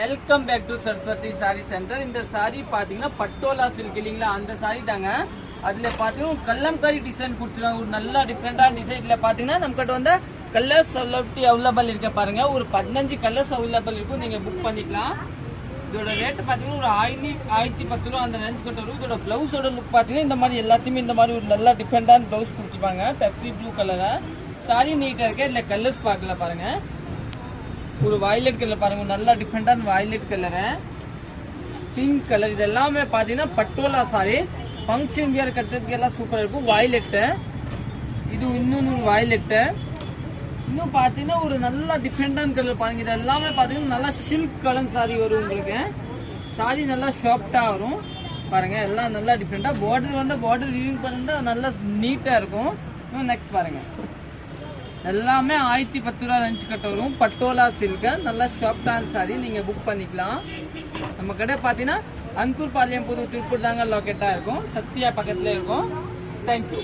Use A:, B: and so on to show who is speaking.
A: Welcome back to Saraswati sari centre. இந்த சாரி பாத்தீங்கன்னா Patola silk இல்லைங்களா, அந்த சாரி தாங்க. அதுல பாத்தீங்கன்னா கல்லம்காரி டிசைன் கொடுத்துருவாங்க, ஒரு நல்ல டிஃப்ரெண்டான டிசைன்ல பாத்தீங்கன்னா நம்ம கிட்ட வந்து கலர்ஸ் அவைலபிள் இருக்க பாருங்க. ஒரு 15 கலர்ஸ் அவைலபிள் இருக்கும், நீங்க புக் பண்ணிக்கலாம். இதோட ரேட் பாத்தீங்கன்னா ஒரு 1010 ரூபா அந்த ரேஞ்ச் கிட்ட வரும். இதோட பிளவுஸோட லுக் பாத்தீங்கன்னா இந்த மாதிரி எல்லாத்தையுமே இந்த மாதிரி ஒரு நல்ல டிஃப்ரெண்டான பிளவுஸ் கொடுத்துருப்பாங்க. பெப்சி ப்ளூ கலர் சாரி நீட்டா இருக்கு. இதுல கலர்ஸ் பார்க்கல பாருங்க, ஒரு வயலட் கலர் பாருங்க, நல்லா டிஃப்ரெண்டான வயலட் கலரு, பிங்க் கலர், இது எல்லாமே பாத்தீங்கன்னா பட்டோலா சாரி. ஃபங்க்ஷன் வியர் கட்டுறதுக்கு எல்லாம் சூப்பரா இருக்கும். வயலட்டு, இது இன்னொன்னு ஒரு வயலட்டு, இன்னும் பாத்தீங்கன்னா ஒரு நல்ல டிஃப்ரெண்டான கலர் பாருங்க. இது எல்லாமே பாத்தீங்கன்னா நல்லா சில்க் கலர் சாரி வரும் உங்களுக்கு. சாரி நல்லா சாஃப்டா வரும் பாருங்க, எல்லாம் நல்லா டிஃப்ரெண்டா. பார்டர் வந்து பார்டர் வீவிங் பண்ணிட்டு நல்லா நீட்டா இருக்கும். நெக்ஸ்ட் பாருங்க, எல்லாமே 1010 ரூபா ரேஞ்ச் கட்ட வரும். பட்டோலா சில்க் நல்லா சாஃப்டான சாரி, நீங்க புக் பண்ணிக்கலாம். நம்ம கடை பாத்தீங்கன்னா அன்கூர் பாளையம் புது திருப்பூர் தாங்க லொக்கேட்டா இருக்கும், சத்யா பக்கத்துல இருக்கும். தேங்க்யூ.